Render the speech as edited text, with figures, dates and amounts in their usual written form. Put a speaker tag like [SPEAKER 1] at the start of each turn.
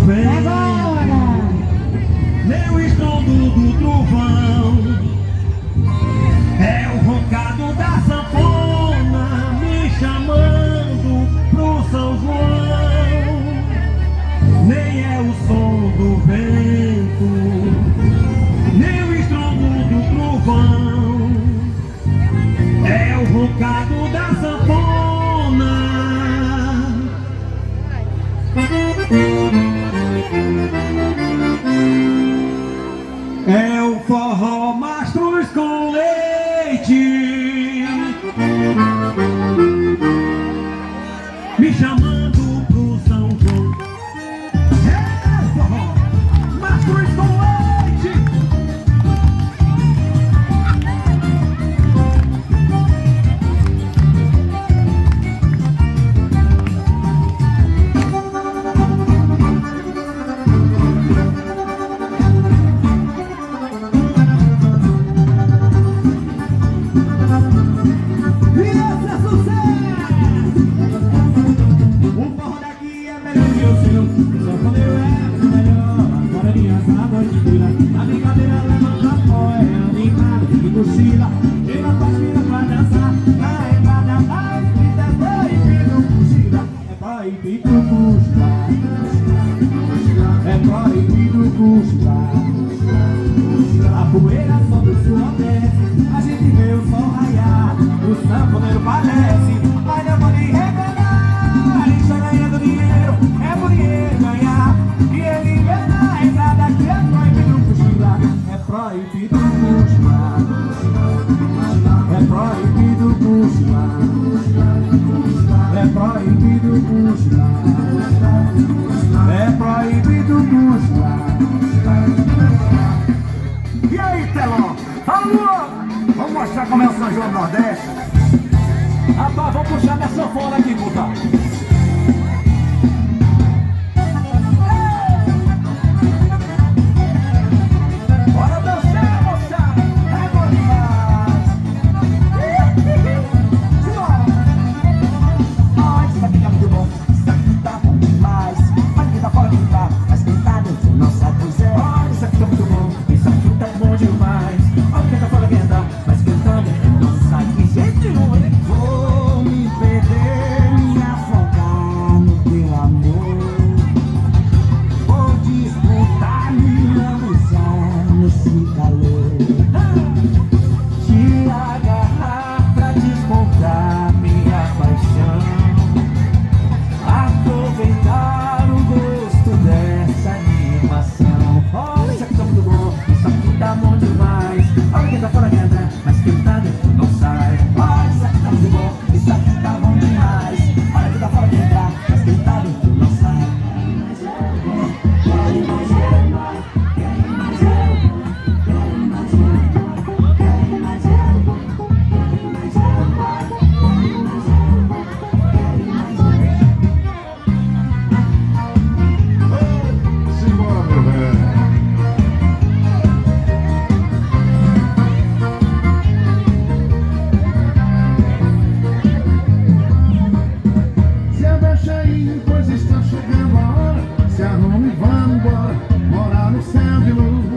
[SPEAKER 1] vento, nem o estrondo do trovão, é o roncado da sanfona me chamando pro São João. Nem é o som do vento, nem o estrondo do trovão, é o roncado da sanfona. É o forró Mastruz com leite me chamando pro São João. É o forró Mastruz com leite. A brincadeira levanta pó, é animada e cochila. Tira a pastilha pra dançar, na entrada da escrita é proibido cochila. É proibido cochilar, é proibido cochilar. A poeira sobe o suor desce, a gente vê o sol raiar, o sanfoneiro parece, mas não pode revelar. Ele está ganhando dinheiro, é por dinheiro ganhar, e ele vê na entrada que é proibido cochilar. É proibido cochilar, é proibido cochilar, é proibido cochilar, é proibido cochilar. E aí, Teló? Alô? Vamos mostrar como é o São João do Nordeste? Rapaz, vamos puxar minha sanfona aqui, puta. Bora dançar, moçada! É bom demais! Isso aqui tá muito bom, isso aqui tá bom demais. Mas quem tá fora quem tá, mas quem tá dentro não sabe pois é. Isso aqui tá muito bom, isso aqui tá bom demais. Olha quem tá fora quem tá, mas quem tá dentro não sabe que jeito nenhum, hein? Vou me perder, me afogar no teu amor. Vou disputar minha ambição nesse calor. Te agarrar pra descontar minha paixão. Aproveitar o gosto dessa animação. Olha, isso aqui tá muito bom, isso aqui tá bom demais. Olha quem tá fora quem entra, mas quem tá dentro não sai. Olha, isso aqui tá muito bom, isso aqui tá bom demais. Olha quem tá fora quem entra, mas quem tá dentro não sai.
[SPEAKER 2] Simbora, meu velho. Se abaixa aí, pois está chegando a hora. Se arrume e vamos embora. Morar no céu de luz.